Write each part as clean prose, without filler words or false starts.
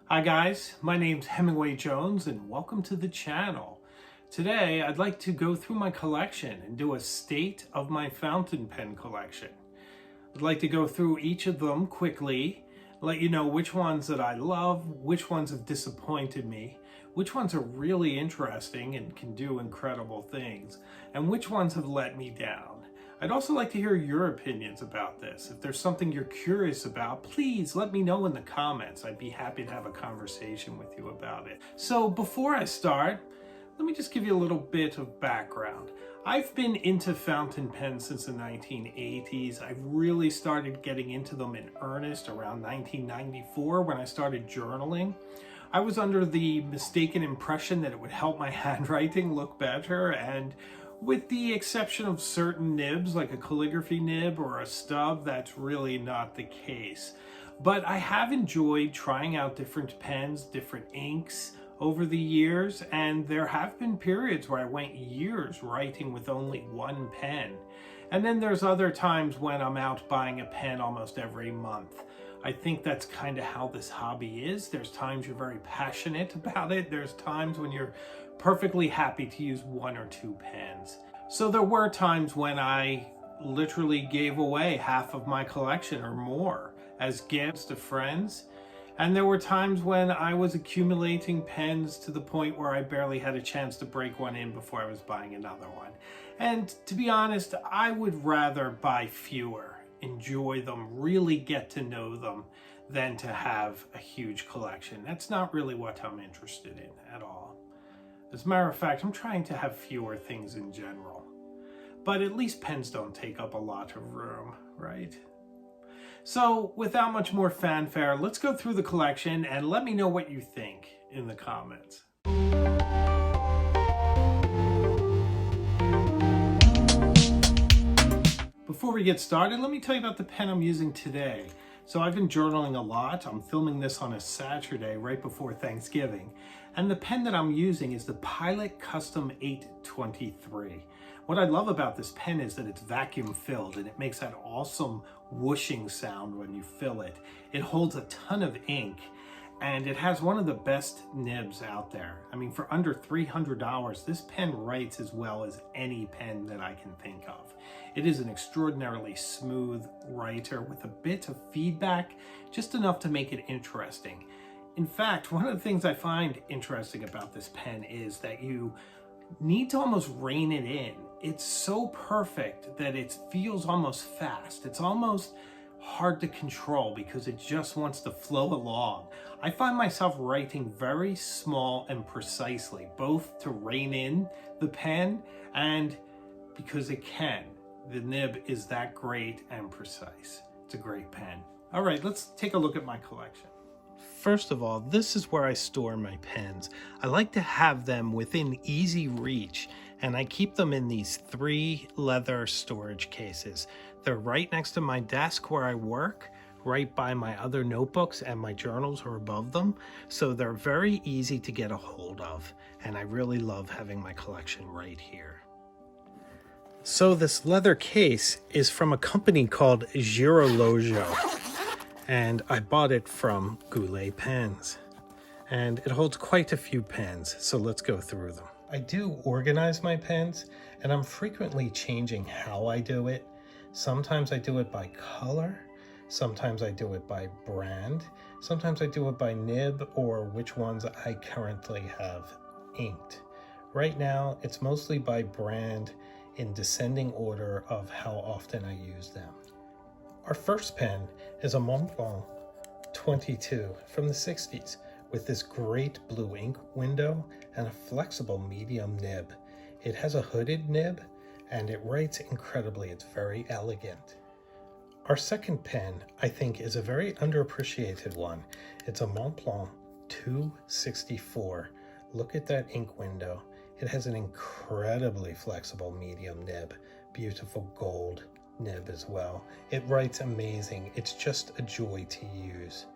Hi guys, my name's Hemingway Jones and welcome to the channel. Today I'd like to go through my collection and do a state of my fountain pen collection. I'd like to go through each of them quickly, let you know which ones that I love, which ones have disappointed me, which ones are really interesting and can do incredible things, and which ones have let me down. I'd also like to hear your opinions about this. If there's something you're curious about, please let me know in the comments. I'd be happy to have a conversation with you about it. So before I start, let me just give you a little bit of background. I've been into fountain pens since the 1980s. I really started getting into them in earnest around 1994 when I started journaling. I was under the mistaken impression that it would help my handwriting look better, and with the exception of certain nibs, like a calligraphy nib or a stub, that's really not the case. But I have enjoyed trying out different pens, different inks over the years, and there have been periods where I went years writing with only one pen. And then there's other times when I'm out buying a pen almost every month. I think that's kind of how this hobby is. There's times you're very passionate about it. There's times when you're perfectly happy to use one or two pens. So there were times when I literally gave away half of my collection or more as gifts to friends. And there were times when I was accumulating pens to the point where I barely had a chance to break one in before I was buying another one. And to be honest, I would rather buy fewer, enjoy them, really get to know them, than to have a huge collection. That's not really what I'm interested in at all. As a matter of fact, I'm trying to have fewer things in general. But at least pens don't take up a lot of room, right? So without much more fanfare, let's go through the collection and let me know what you think in the comments. Before we get started, let me tell you about the pen I'm using today. So I've been journaling a lot. I'm filming this on a Saturday right before Thanksgiving. And the pen that I'm using is the Pilot Custom 823. What I love about this pen is that it's vacuum filled and it makes that awesome whooshing sound when you fill it. It holds a ton of ink and it has one of the best nibs out there. I mean, for under $300, this pen writes as well as any pen that I can think of. It is an extraordinarily smooth writer with a bit of feedback, just enough to make it interesting. In fact, one of the things I find interesting about this pen is that you need to almost rein it in. It's so perfect that it feels almost fast. It's almost hard to control because it just wants to flow along. I find myself writing very small and precisely, both to rein in the pen and because it can. The nib is that great and precise. It's a great pen. All right, let's take a look at my collection. First of all, this is where I store my pens. I like to have them within easy reach, and I keep them in these 3 leather storage cases. They're right next to my desk where I work, right by my other notebooks, and my journals are above them. So they're very easy to get a hold of, and I really love having my collection right here. So this leather case is from a company called Girologio, and I bought it from Goulet Pens. And it holds quite a few pens, so let's go through them. I do organize my pens, and I'm frequently changing how I do it. Sometimes I do it by color, sometimes I do it by brand, sometimes I do it by nib or which ones I currently have inked. Right now, it's mostly by brand in descending order of how often I use them. Our first pen is a Montblanc 22 from the 60s with this great blue ink window and a flexible medium nib. It has a hooded nib and it writes incredibly. It's very elegant. Our second pen, I think, is a very underappreciated one. It's a Montblanc 264. Look at that ink window. It has an incredibly flexible medium nib, beautiful gold nib as well. It writes amazing. It's just a joy to use.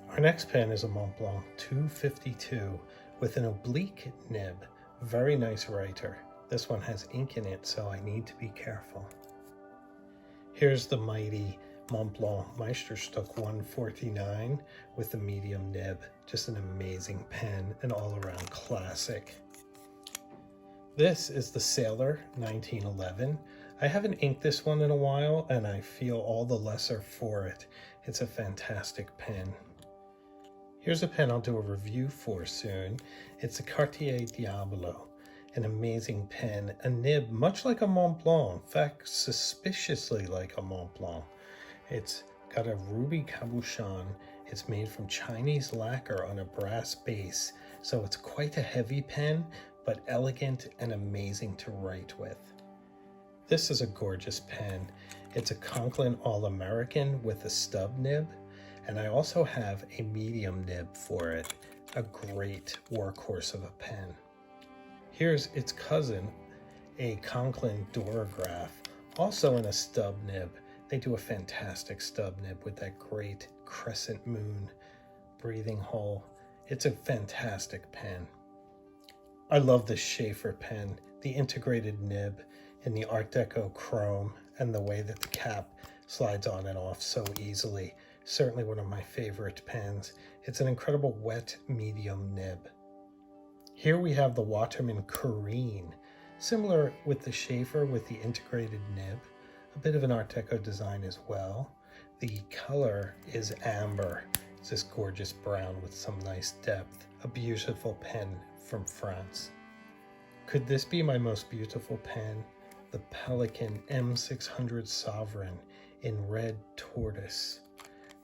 Our next pen is a Montblanc 252 with an oblique nib. Very nice writer. This one has ink in it, so I need to be careful. Here's the mighty Montblanc Meisterstück 149 with a medium nib. Just an amazing pen, an all-around classic. This is the Sailor 1911. I haven't inked this one in a while, and I feel all the lesser for it. It's a fantastic pen. Here's a pen I'll do a review for soon. It's a Cartier Diablo, an amazing pen, a nib much like a Montblanc, in fact, suspiciously like a Montblanc. It's got a ruby cabochon. It's made from Chinese lacquer on a brass base, so it's quite a heavy pen, but elegant and amazing to write with. This is a gorgeous pen. It's a Conklin All-American with a stub nib, and I also have a medium nib for it, a great workhorse of a pen. Here's its cousin, a Conklin Durograph, also in a stub nib. They do a fantastic stub nib with that great crescent moon breathing hole. It's a fantastic pen. I love this Schaefer pen, the integrated nib in the Art Deco chrome and the way that the cap slides on and off so easily. Certainly one of my favorite pens. It's an incredible wet medium nib. Here we have the Waterman Careen, similar with the Schaefer with the integrated nib, a bit of an Art Deco design as well. The color is amber. It's this gorgeous brown with some nice depth, a beautiful pen from France. Could this be my most beautiful pen? The Pelikan M600 Sovereign in red tortoise.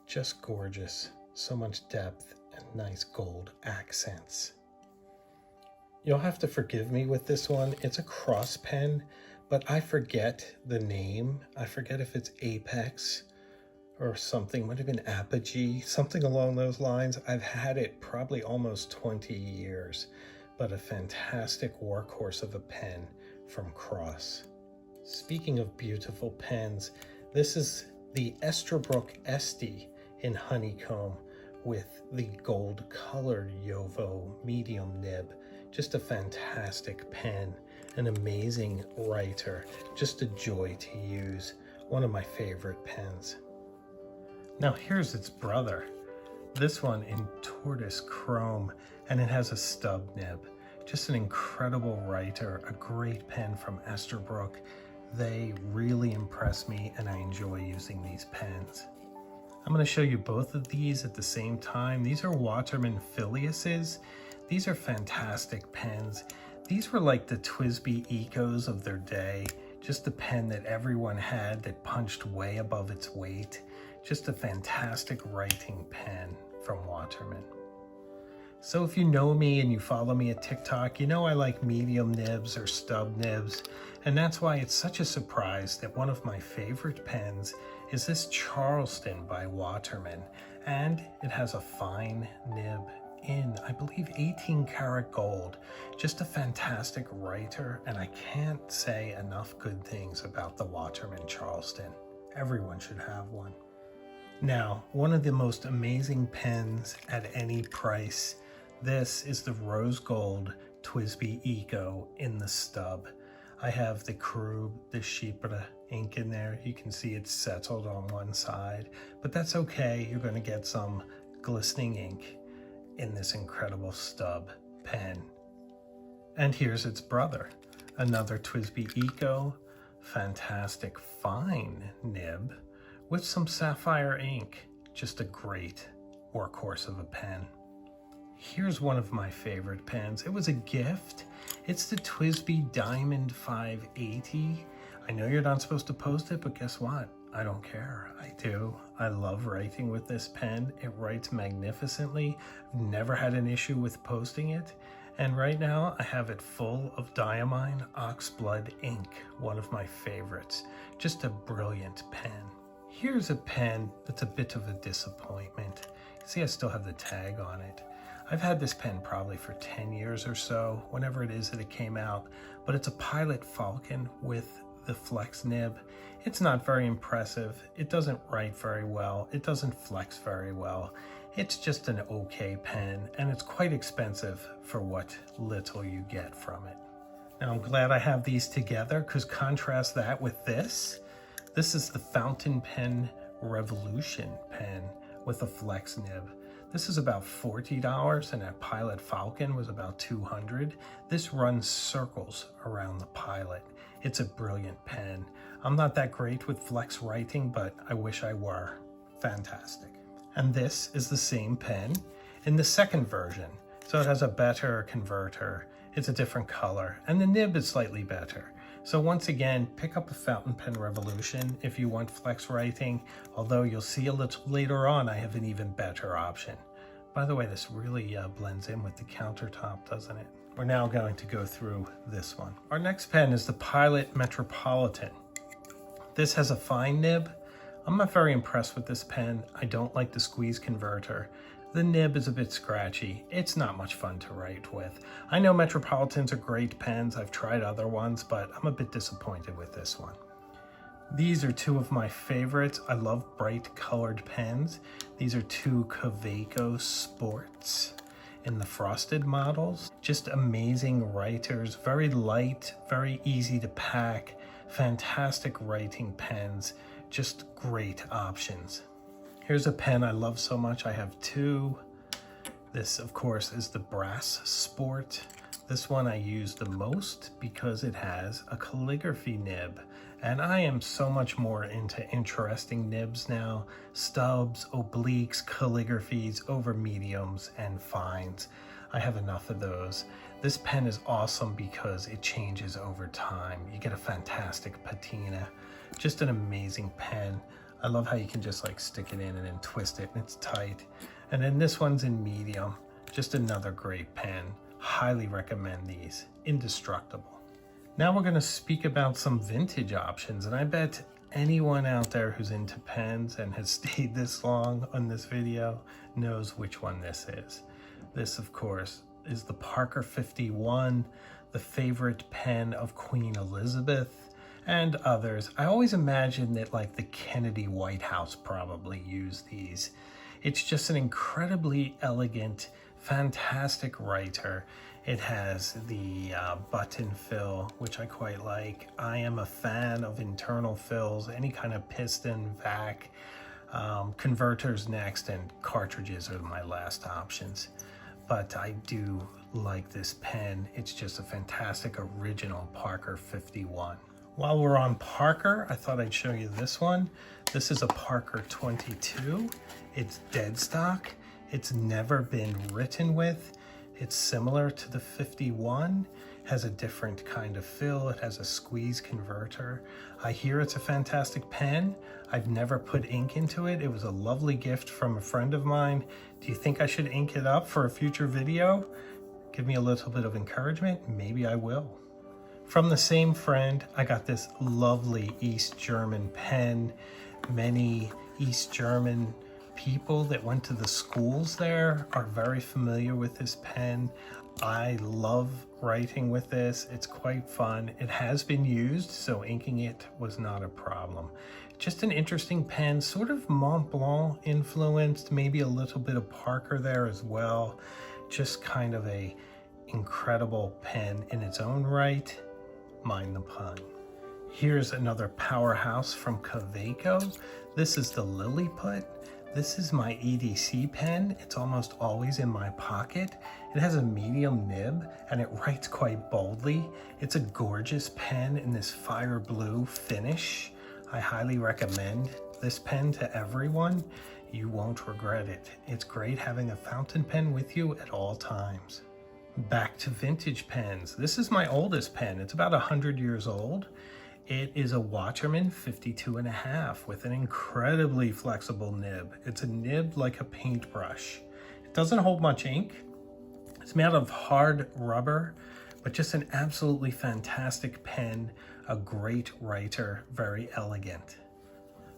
Just gorgeous, so much depth and nice gold accents. You'll have to forgive me with this one. It's a cross pen, but I forget the name. I forget if it's Apex or something, might have been Apogee, something along those lines. I've had it probably almost 20 years, but a fantastic workhorse of a pen from Cross. Speaking of beautiful pens, this is the Estabrook Esty in honeycomb with the gold colored Yovo medium nib. Just a fantastic pen, an amazing writer, just a joy to use. One of my favorite pens. Now here's its brother. This one in tortoise chrome, and it has a stub nib. Just an incredible writer, a great pen from Estabrook. They really impress me, and I enjoy using these pens. I'm going to show you both of these at the same time. These are Waterman Filiuses. These are fantastic pens. These were like the TWSBI Ecos of their day. Just a pen that everyone had that punched way above its weight. Just a fantastic writing pen from Waterman. So if you know me and you follow me at TikTok, you know I like medium nibs or stub nibs, and that's why it's such a surprise that one of my favorite pens is this Charleston by Waterman, and it has a fine nib in, I believe, 18 karat gold. Just a fantastic writer, and I can't say enough good things about the Waterman Charleston. Everyone should have one. Now, one of the most amazing pens at any price. This is the rose gold TWSBI Eco in the stub. I have the Krug, the Chypre ink in there. You can see it's settled on one side, but that's okay. You're going to get some glistening ink in this incredible stub pen. And here's its brother, another TWSBI Eco, fantastic fine nib with some sapphire ink. Just a great workhorse of a pen. Here's one of my favorite pens. It was a gift. It's the TWSBI Diamond 580. I know you're not supposed to post it, but guess what? I don't care. I do. I love writing with this pen. It writes magnificently. I've never had an issue with posting it. And right now I have it full of Diamine Oxblood ink, one of my favorites. Just a brilliant pen. Here's a pen that's a bit of a disappointment. See, I still have the tag on it. I've had this pen probably for 10 years or so, whenever it is that it came out, but it's a Pilot Falcon with the flex nib. It's not very impressive. It doesn't write very well. It doesn't flex very well. It's just an okay pen, and it's quite expensive for what little you get from it. Now I'm glad I have these together, because contrast that with this. This is the fountain pen Revolution pen with a flex nib. This is about $40 and that Pilot Falcon was about $200. This runs circles around the Pilot. It's a brilliant pen. I'm not that great with flex writing, but I wish I were. Fantastic. And this is the same pen in the second version. So it has a better converter. It's a different color and the nib is slightly better. So once again, pick up a fountain pen Revolution if you want flex writing, although you'll see a little later on I have an even better option. By the way, this really blends in with the countertop, doesn't it? We're now going to go through this one. Our next pen is the Pilot Metropolitan. This has a fine nib. I'm not very impressed with this pen. I don't like the squeeze converter. The nib is a bit scratchy. It's not much fun to write with. I know Metropolitans are great pens. I've tried other ones, but I'm a bit disappointed with this one. These are two of my favorites. I love bright colored pens. These are two Kaweco Sports in the frosted models. Just amazing writers, very light, very easy to pack, fantastic writing pens, just great options. Here's a pen I love so much. I have two. This, of course, is the Brass Sport. This one I use the most because it has a calligraphy nib. And I am so much more into interesting nibs now. Stubs, obliques, calligraphies over mediums and fines. I have enough of those. This pen is awesome because it changes over time. You get a fantastic patina. Just an amazing pen. I love how you can just like stick it in and then twist it and it's tight. And then this one's in medium. Just another great pen. Highly recommend these. Indestructible. Now we're going to speak about some vintage options, and I bet anyone out there who's into pens and has stayed this long on this video knows which one this is. This, of course, is the Parker 51, the favorite pen of Queen Elizabeth and others. I always imagine that like the Kennedy White House probably used these. It's just an incredibly elegant, fantastic writer. It has the button fill, which I quite like. I am a fan of internal fills, any kind of piston, vac, converters next, and cartridges are my last options. But I do like this pen. It's just a fantastic original Parker 51. While we're on Parker, I thought I'd show you this one. This is a Parker 22. It's dead stock. It's never been written with. It's similar to the 51, has a different kind of fill. It has a squeeze converter. I hear it's a fantastic pen. I've never put ink into it. It was a lovely gift from a friend of mine. Do you think I should ink it up for a future video? Give me a little bit of encouragement. Maybe I will. From the same friend, I got this lovely East German pen. Many East German people that went to the schools there are very familiar with this pen. I love writing with this. It's quite fun. It has been used, so inking it was not a problem. Just an interesting pen, sort of Montblanc influenced, maybe a little bit of Parker there as well. Just kind of a incredible pen in its own right. Mind the pun. Here's another powerhouse from Kaweco. This is the Lilliput. This is my EDC pen. It's almost always in my pocket. It has a medium nib and it writes quite boldly. It's a gorgeous pen in this fire blue finish. I highly recommend this pen to everyone. You won't regret it. It's great having a fountain pen with you at all times. Back to vintage pens. This is my oldest pen. It's about 100 years old. It is a Waterman 52.5 with an incredibly flexible nib. It's a nib like a paintbrush. It doesn't hold much ink. It's made out of hard rubber, but just an absolutely fantastic pen, a great writer, very elegant.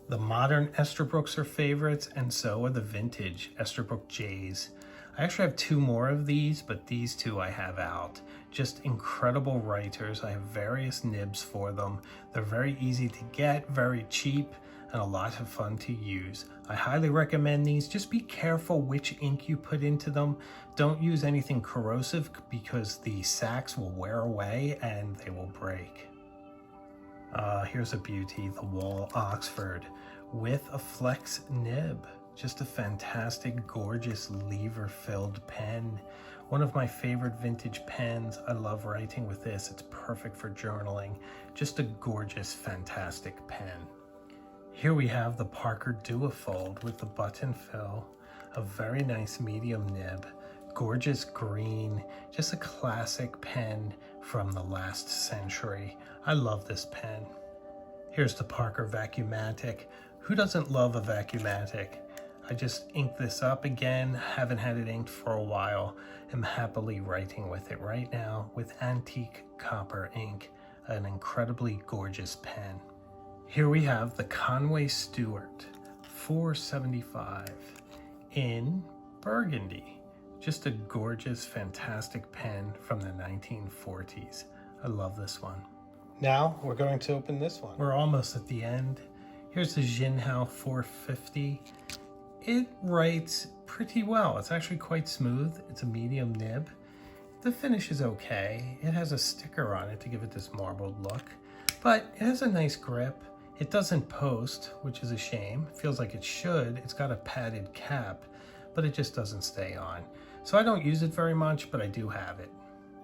The modern Estabrooks are favorites, and so are the vintage Estabrook J's. I actually have two more of these, but these two I have out. Just incredible writers. I have various nibs for them. They're very easy to get, very cheap, and a lot of fun to use. I highly recommend these. Just be careful which ink you put into them. Don't use anything corrosive because the sacks will wear away and they will break. Here's a beauty, the Wall Oxford with a flex nib. Just a fantastic, gorgeous lever-filled pen. One of my favorite vintage pens. I love writing with this. It's perfect for journaling. Just a gorgeous, fantastic pen. Here we have the Parker Duofold with the button fill. A very nice medium nib. Gorgeous green. Just a classic pen from the last century. I love this pen. Here's the Parker Vacuumatic. Who doesn't love a Vacuumatic? I just inked this up again, haven't had it inked for a while. I'm happily writing with it right now with antique copper ink, an incredibly gorgeous pen. Here we have the Conway Stewart 475 in burgundy. Just a gorgeous, fantastic pen from the 1940s. I love this one. Now we're going to open this one. We're almost at the end. Here's the Jinhao 450. It writes pretty well. It's actually quite smooth. It's a medium nib. The finish is okay. It has a sticker on it to give it this marbled look, but it has a nice grip. It doesn't post, which is a shame. It feels like it should. It's got a padded cap, but it just doesn't stay on. So I don't use it very much, but I do have it.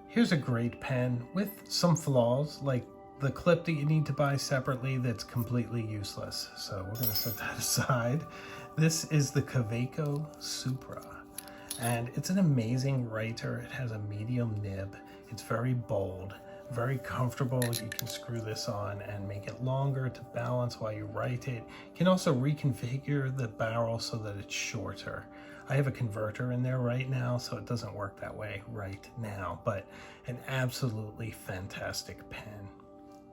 Here's a great pen with some flaws, like the clip that you need to buy separately that's completely useless. So we're going to set that aside. This is the Kaweco Supra, and it's an amazing writer. It has a medium nib. It's very bold, very comfortable. You can screw this on and make it longer to balance while you write it. You can also reconfigure the barrel so that it's shorter. I have a converter in there right now, so it doesn't work that way right now, but an absolutely fantastic pen.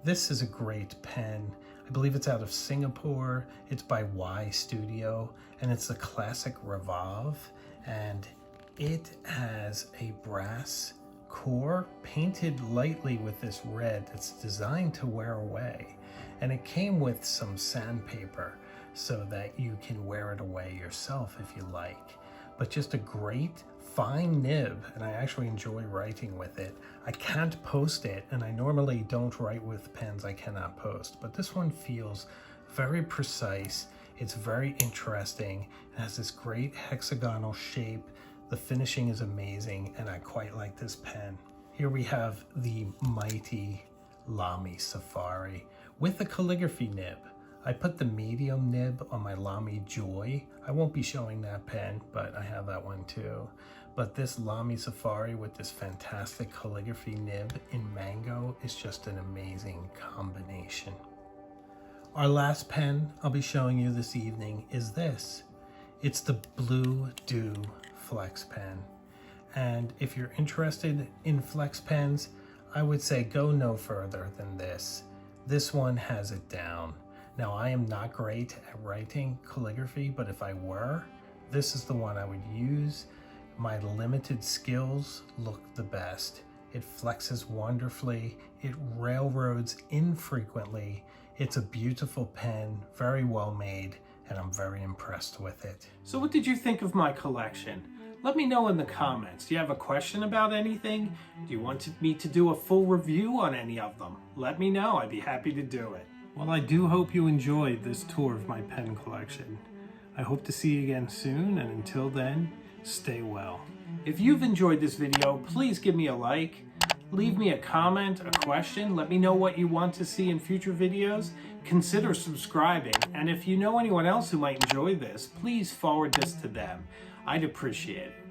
This is a great pen. I believe it's out of Singapore. It's by Y Studio, and it's the classic Revolve, and it has a brass core painted lightly with this red that's designed to wear away, and it came with some sandpaper so that you can wear it away yourself if you like. But just a great fine nib, and I actually enjoy writing with it. I can't post it, and I normally don't write with pens I cannot post, but this one feels very precise. It's very interesting. It has this great hexagonal shape. The finishing is amazing, and I quite like this pen. Here we have the mighty Lamy Safari with the calligraphy nib. I put the medium nib on my Lamy Joy. I won't be showing that pen, but I have that one too. But this Lamy Safari with this fantastic calligraphy nib in mango is just an amazing combination. Our last pen I'll be showing you this evening is this. It's the Blue Dew Flex Pen. And if you're interested in flex pens, I would say go no further than this. This one has it down. Now, I am not great at writing calligraphy, but if I were, this is the one I would use. My limited skills look the best. It flexes wonderfully. It railroads infrequently. It's a beautiful pen, very well made, and I'm very impressed with it. So what did you think of my collection? Let me know in the comments. Do you have a question about anything? Do you want me to do a full review on any of them? Let me know. I'd be happy to do it. Well, I do hope you enjoyed this tour of my pen collection. I hope to see you again soon, and until then, stay well. If you've enjoyed this video, please give me a like, leave me a comment, a question, let me know what you want to see in future videos, consider subscribing, and if you know anyone else who might enjoy this, please forward this to them. I'd appreciate it.